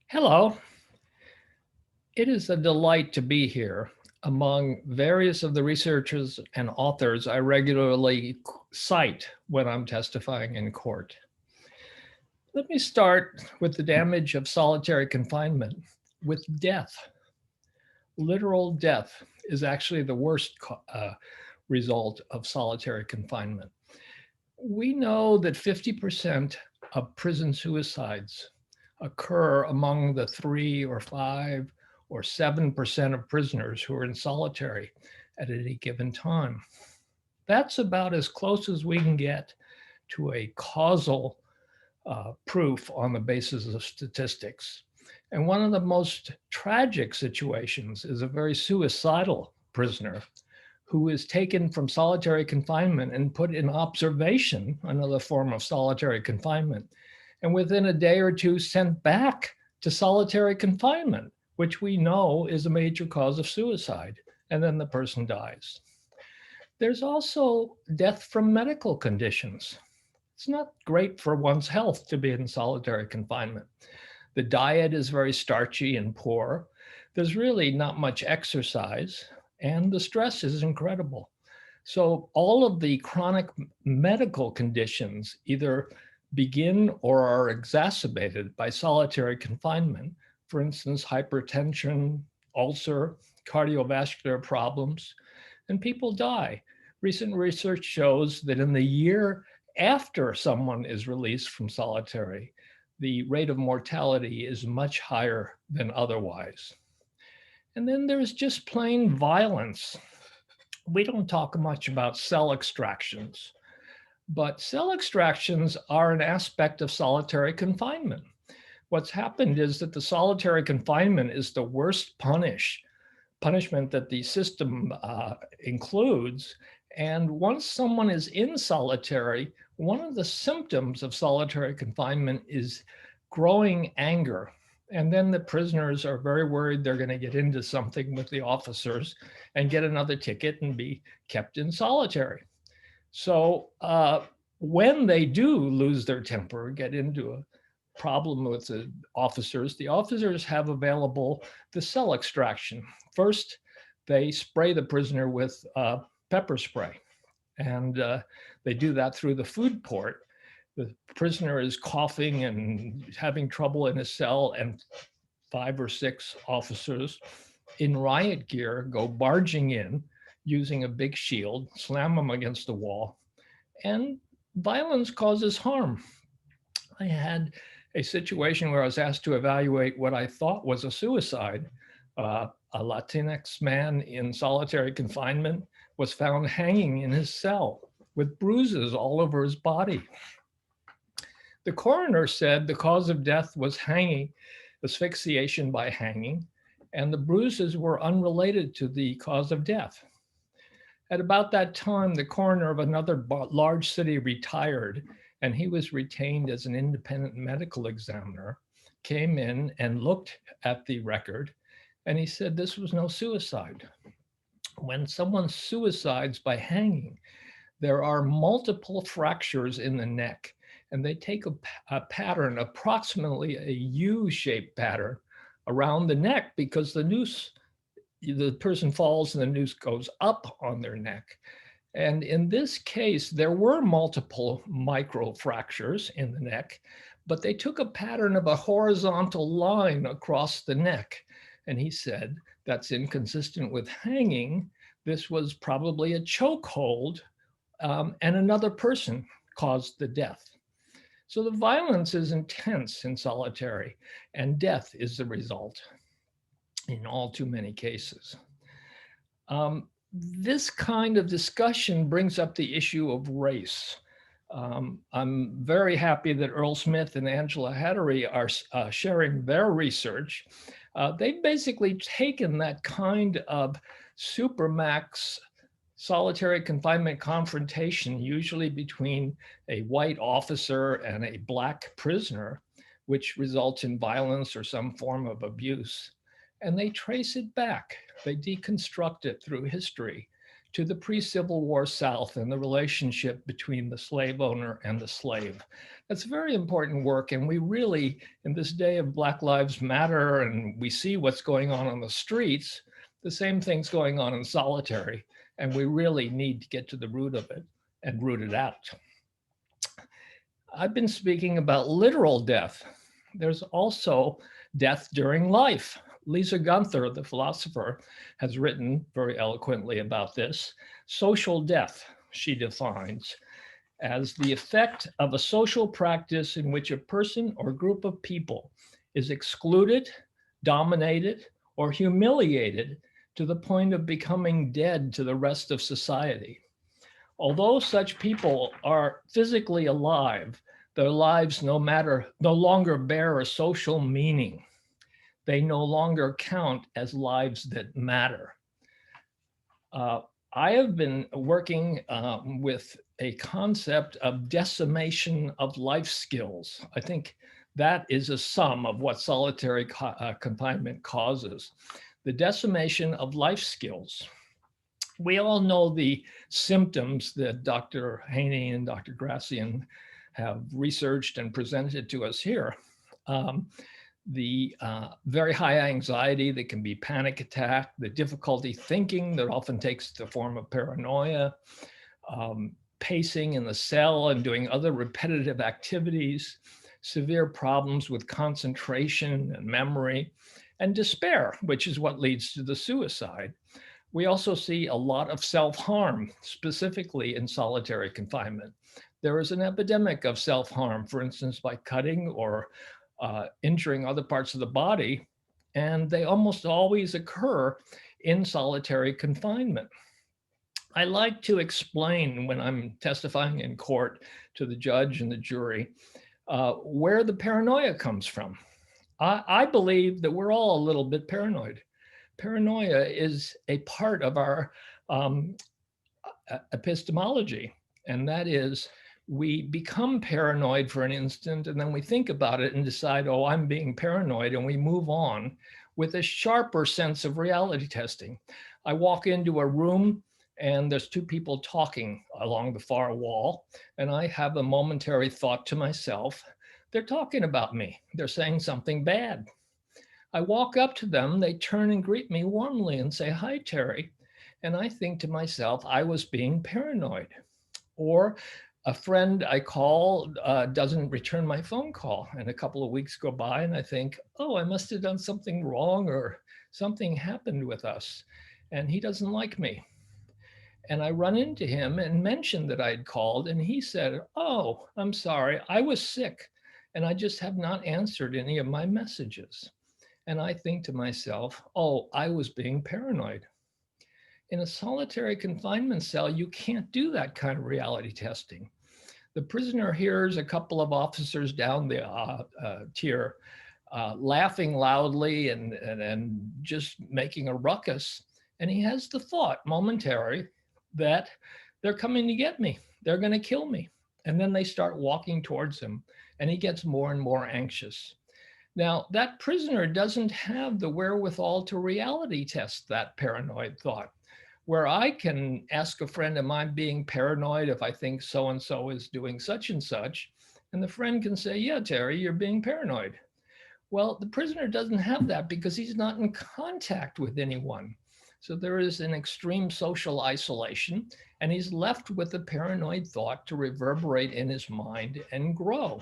Hello. It is a delight to be here among various of the researchers and authors I regularly cite when I'm testifying in court. Let me start with the damage of solitary confinement with death. Literal death is actually the worst result of solitary confinement. We know that 50% of prison suicides occur among the 3 or 5 or 7% of prisoners who are in solitary at any given time. That's about as close as we can get to a causal proof on the basis of statistics. And one of the most tragic situations is a very suicidal prisoner who is taken from solitary confinement and put in observation, another form of solitary confinement, and within a day or two sent back to solitary confinement, which we know is a major cause of suicide, and then the person dies. There's also death from medical conditions. It's not great for one's health to be in solitary confinement. The diet is very starchy and poor. There's really not much exercise, and the stress is incredible. So all of the chronic medical conditions either begin or are exacerbated by solitary confinement. For instance, hypertension, ulcer, cardiovascular problems, and people die. Recent research shows that in the year after someone is released from solitary, the rate of mortality is much higher than otherwise. And then there's just plain violence. We don't talk much about cell extractions, but cell extractions are an aspect of solitary confinement. What's happened is that the solitary confinement is the worst punishment that the system includes. And once someone is in solitary, one of the symptoms of solitary confinement is growing anger. And then the prisoners are very worried they're going to get into something with the officers and get another ticket and be kept in solitary. So when they do lose their temper, get into a problem with the officers have available the cell extraction. First, they spray the prisoner with pepper spray, and they do that through the food port. The prisoner is coughing and having trouble in his cell, and 5 or 6 officers in riot gear go barging in using a big shield, slam them against the wall, and violence causes harm. I had a situation where I was asked to evaluate what I thought was a suicide. A Latinx man in solitary confinement was found hanging in his cell with bruises all over his body. The coroner said the cause of death was hanging, asphyxiation by hanging, and the bruises were unrelated to the cause of death. At about that time, the coroner of another large city retired, and he was retained as an independent medical examiner, came in and looked at the record, and he said this was no suicide. When someone suicides by hanging, there are multiple fractures in the neck, and they take a pattern, approximately a U-shaped pattern around the neck, because the person falls and the noose goes up on their neck. And in this case, there were multiple micro fractures in the neck, but they took a pattern of a horizontal line across the neck. And he said, that's inconsistent with hanging. This was probably a chokehold, and another person caused the death. So the violence is intense in solitary, and death is the result in all too many cases. This kind of discussion brings up the issue of race. I'm very happy that Earl Smith and Angela Hattery are sharing their research. They've basically taken that kind of supermax solitary confinement confrontation, usually between a white officer and a Black prisoner, which results in violence or some form of abuse. And they trace it back. They deconstruct it through history to the pre-Civil War South and the relationship between the slave owner and the slave. That's very important work. And we really, in this day of Black Lives Matter, and we see what's going on the streets, the same thing's going on in solitary. And we really need to get to the root of it and root it out. I've been speaking about literal death. There's also death during life. Lisa Gunther, the philosopher, has written very eloquently about this. Social death, she defines, as the effect of a social practice in which a person or group of people is excluded, dominated, or humiliated to the point of becoming dead to the rest of society. Although such people are physically alive, their lives no longer bear a social meaning. They no longer count as lives that matter. I have been working with a concept of decimation of life skills. I think that is a sum of what solitary confinement causes. The decimation of life skills. We all know the symptoms that Dr. Haney and Dr. Gracian have researched and presented to us here. The very high anxiety that can be panic attack, the difficulty thinking that often takes the form of paranoia, pacing in the cell and doing other repetitive activities, severe problems with concentration and memory, and despair, which is what leads to the suicide. We also see a lot of self-harm, specifically in solitary confinement. There is an epidemic of self-harm, for instance, by cutting or injuring other parts of the body, and they almost always occur in solitary confinement. I like to explain when I'm testifying in court to the judge and the jury where the paranoia comes from. I believe that we're all a little bit paranoid. Paranoia is a part of our epistemology, and that is we become paranoid for an instant, and then we think about it and decide, oh, I'm being paranoid, and we move on with a sharper sense of reality testing. I walk into a room and there's two people talking along the far wall, and I have a momentary thought to myself, they're talking about me. They're saying something bad. I walk up to them, they turn and greet me warmly and say, hi, Terry. And I think to myself, I was being paranoid. Or a friend I call doesn't return my phone call, and a couple of weeks go by and I think, oh, I must have done something wrong or something happened with us and he doesn't like me. And I run into him and mention that I'd called, and he said, oh, I'm sorry, I was sick and I just have not answered any of my messages. And I think to myself, oh, I was being paranoid. In a solitary confinement cell, you can't do that kind of reality testing. The prisoner hears a couple of officers down the tier laughing loudly and just making a ruckus. And he has the thought momentary that they're coming to get me. They're going to kill me. And then they start walking towards him and he gets more and more anxious. Now, that prisoner doesn't have the wherewithal to reality test that paranoid thought. Where I can ask a friend, am I being paranoid if I think so-and-so is doing such and such? And the friend can say, yeah, Terry, you're being paranoid. Well, the prisoner doesn't have that because he's not in contact with anyone. So there is an extreme social isolation, and he's left with the paranoid thought to reverberate in his mind and grow.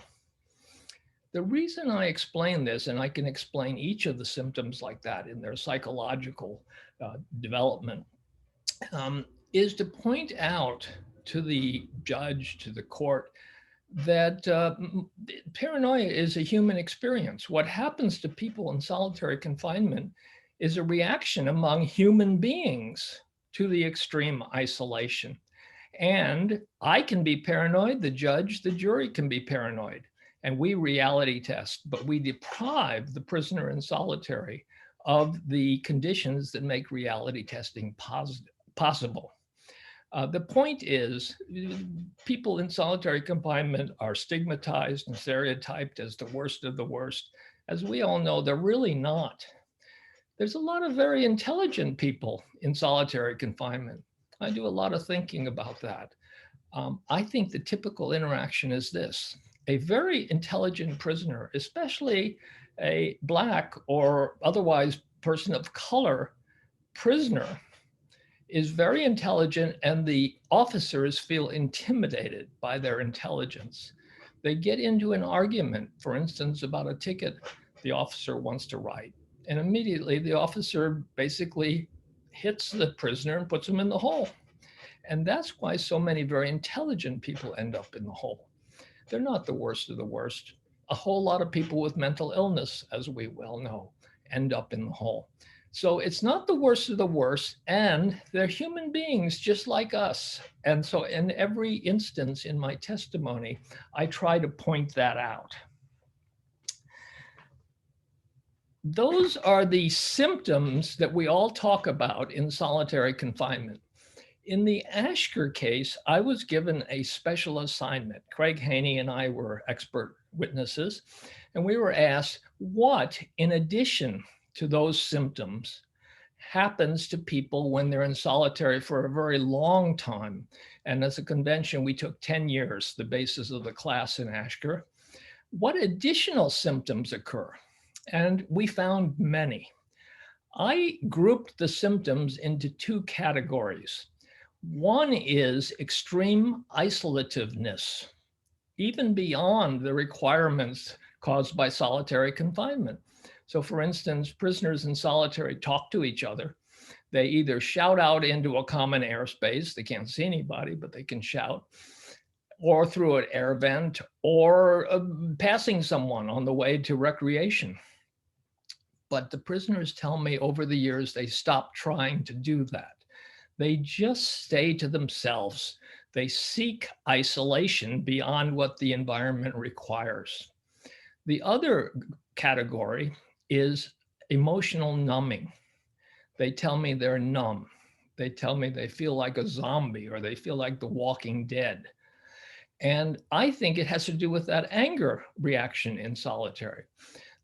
The reason I explain this, and I can explain each of the symptoms like that in their psychological development, is to point out to the judge, to the court, that paranoia is a human experience. What happens to people in solitary confinement is a reaction among human beings to the extreme isolation. And I can be paranoid, the judge, the jury can be paranoid, and we reality test, but we deprive the prisoner in solitary of the conditions that make reality testing possible. The point is, people in solitary confinement are stigmatized and stereotyped as the worst of the worst. As we all know, they're really not. There's a lot of very intelligent people in solitary confinement. I do a lot of thinking about that. I think the typical interaction is this. A very intelligent prisoner, especially a Black or otherwise person of color prisoner, is very intelligent, and the officers feel intimidated by their intelligence. They get into an argument, for instance, about a ticket the officer wants to write, and immediately the officer basically hits the prisoner and puts him in the hole. And that's why so many very intelligent people end up in the hole. They're not the worst of the worst. A whole lot of people with mental illness, as we well know, end up in the hole. So it's not the worst of the worst, and they're human beings just like us. And so in every instance in my testimony, I try to point that out. Those are the symptoms that we all talk about in solitary confinement. In the Ashker case, I was given a special assignment. Craig Haney and I were expert witnesses, and we were asked what, in addition to those symptoms, happens to people when they're in solitary for a very long time. And as a convention, we took 10 years, the basis of the class in Ashker. What additional symptoms occur? And we found many. I grouped the symptoms into two categories. One is extreme isolativeness, even beyond the requirements caused by solitary confinement. So for instance, prisoners in solitary talk to each other. They either shout out into a common airspace, they can't see anybody, but they can shout, or through an air vent, or passing someone on the way to recreation. But the prisoners tell me over the years, they stopped trying to do that. They just stay to themselves. They seek isolation beyond what the environment requires. The other category is emotional numbing. They tell me they're numb. They tell me they feel like a zombie, or they feel like the Walking Dead. And I think it has to do with that anger reaction in solitary.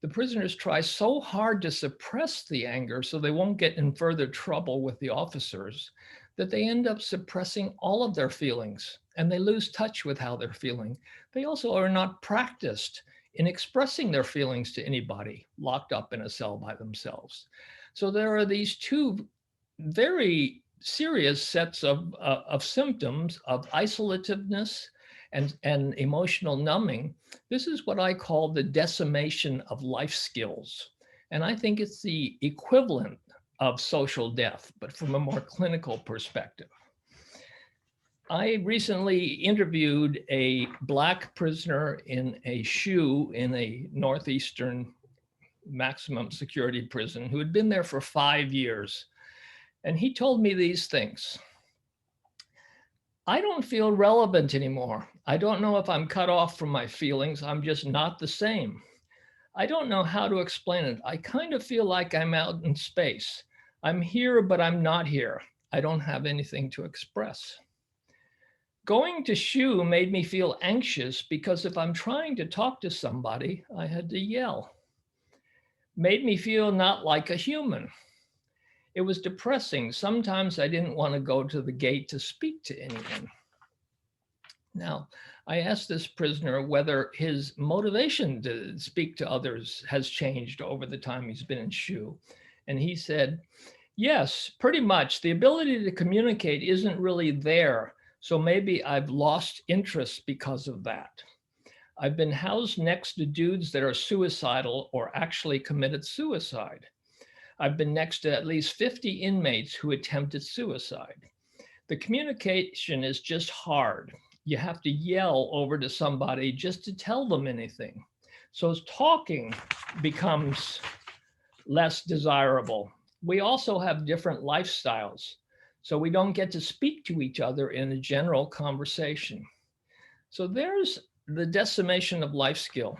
The prisoners try so hard to suppress the anger so they won't get in further trouble with the officers, that they end up suppressing all of their feelings, and they lose touch with how they're feeling. They also are not practiced in expressing their feelings to anybody locked up in a cell by themselves. So there are these two very serious sets of symptoms of isolativeness and emotional numbing. This is what I call the decimation of life skills. And I think it's the equivalent of social death, but from a more clinical perspective. I recently interviewed a Black prisoner in a SHU in a northeastern maximum security prison who had been there for 5 years. And he told me these things. I don't feel relevant anymore. I don't know if I'm cut off from my feelings. I'm just not the same. I don't know how to explain it. I kind of feel like I'm out in space. I'm here, but I'm not here. I don't have anything to express. Going to SHU made me feel anxious because if I'm trying to talk to somebody, I had to yell. Made me feel not like a human. It was depressing. Sometimes I didn't want to go to the gate to speak to anyone. Now, I asked this prisoner whether his motivation to speak to others has changed over the time he's been in SHU. And he said, yes, pretty much. The ability to communicate isn't really there. So maybe I've lost interest because of that. I've been housed next to dudes that are suicidal or actually committed suicide. I've been next to at least 50 inmates who attempted suicide. The communication is just hard. You have to yell over to somebody just to tell them anything. So talking becomes less desirable. We also have different lifestyles, so we don't get to speak to each other in a general conversation. So there's the decimation of life skill.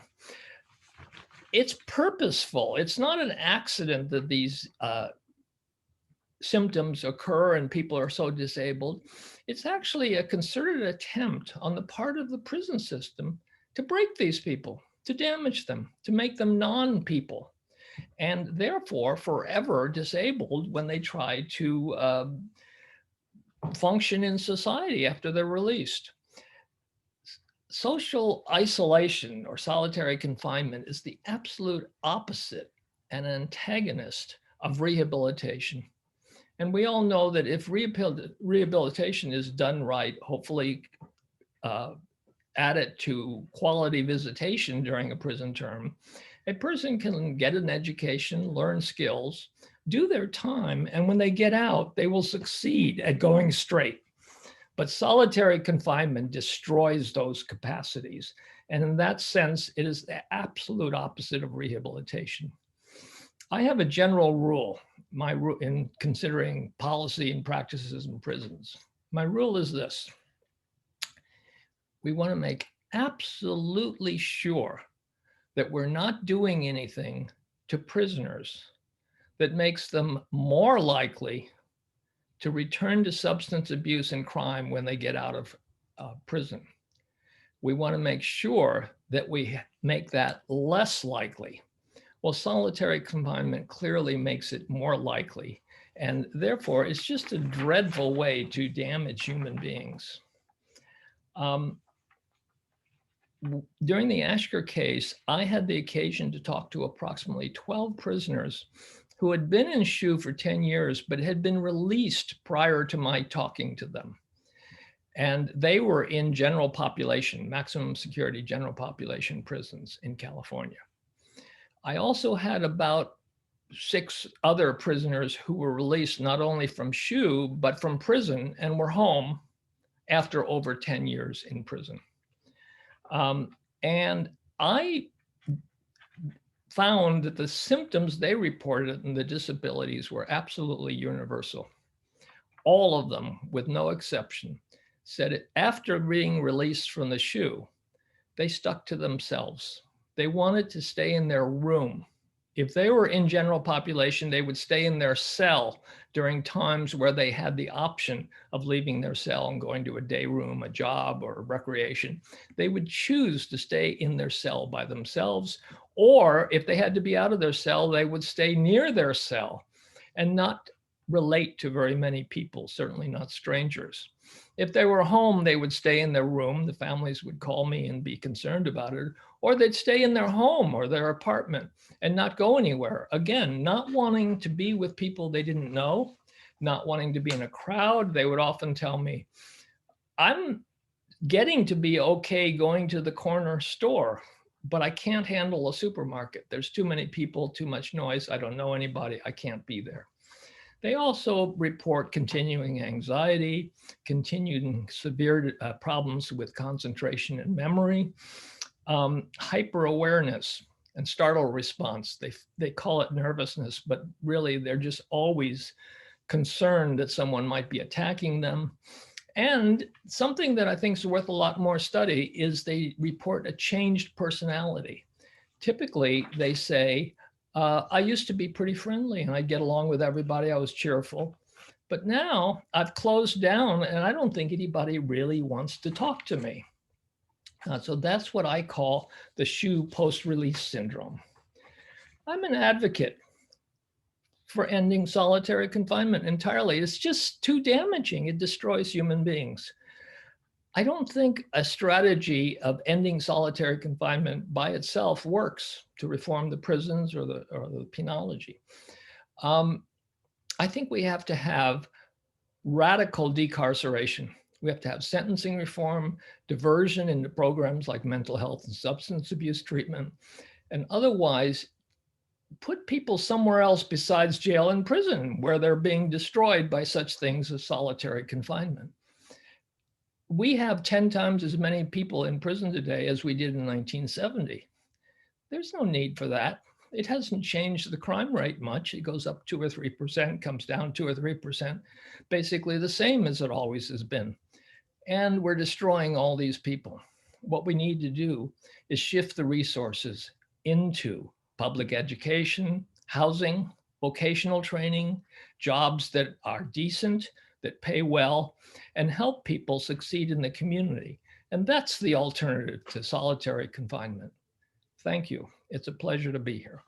It's purposeful. It's not an accident that these symptoms occur and people are so disabled. It's actually a concerted attempt on the part of the prison system to break these people, to damage them, to make them non-people, and therefore forever disabled when they try to function in society after they're released. Social isolation or solitary confinement is the absolute opposite and antagonist of rehabilitation. And we all know that if rehabilitation is done right, hopefully added to quality visitation during a prison term, a person can get an education, learn skills, do their time, and when they get out, they will succeed at going straight. But solitary confinement destroys those capacities. And in that sense, it is the absolute opposite of rehabilitation. I have a general rule in considering policy and practices in prisons. My rule is this: we want to make absolutely sure that we're not doing anything to prisoners that makes them more likely to return to substance abuse and crime when they get out of prison. We want to make sure that we make that less likely. Well, solitary confinement clearly makes it more likely, and therefore it's just a dreadful way to damage human beings. During the Ashker case, I had the occasion to talk to approximately 12 prisoners who had been in SHU for 10 years, but had been released prior to my talking to them. And they were in general population, maximum security general population prisons in California. I also had about 6 other prisoners who were released not only from SHU, but from prison and were home after over 10 years in prison. And I found that the symptoms they reported and the disabilities were absolutely universal. All of them, with no exception, said it after being released from the SHU, they stuck to themselves. They wanted to stay in their room. If they were in general population, they would stay in their cell during times where they had the option of leaving their cell and going to a day room, a job, or recreation. They would choose to stay in their cell by themselves, or if they had to be out of their cell, they would stay near their cell and not relate to very many people, certainly not strangers. If they were home, they would stay in their room. The families would call me and be concerned about it, or they'd stay in their home or their apartment and not go anywhere. Again, not wanting to be with people they didn't know, not wanting to be in a crowd. They would often tell me, I'm getting to be okay going to the corner store, but I can't handle a supermarket. There's too many people, too much noise. I don't know anybody. I can't be there. They also report continuing anxiety, continuing severe problems with concentration and memory, hyper-awareness and startle response. They call it nervousness, but really they're just always concerned that someone might be attacking them. And something that I think is worth a lot more study is they report a changed personality. Typically, they say, I used to be pretty friendly and I'd get along with everybody. I was cheerful. But now I've closed down and I don't think anybody really wants to talk to me. So that's what I call the SHU post-release syndrome. I'm an advocate for ending solitary confinement entirely. It's just too damaging. It destroys human beings. I don't think a strategy of ending solitary confinement by itself works to reform the prisons or the penology. I think we have to have radical decarceration. We have to have sentencing reform, diversion into programs like mental health and substance abuse treatment, and otherwise put people somewhere else besides jail and prison where they're being destroyed by such things as solitary confinement. We have 10 times as many people in prison today as we did in 1970. There's no need for that. It hasn't changed the crime rate much. It goes up 2 or 3%, comes down 2 or 3%, basically the same as it always has been. And we're destroying all these people. What we need to do is shift the resources into public education, housing, vocational training, jobs that are decent, that pay well, and help people succeed in the community. And that's the alternative to solitary confinement. Thank you. It's a pleasure to be here.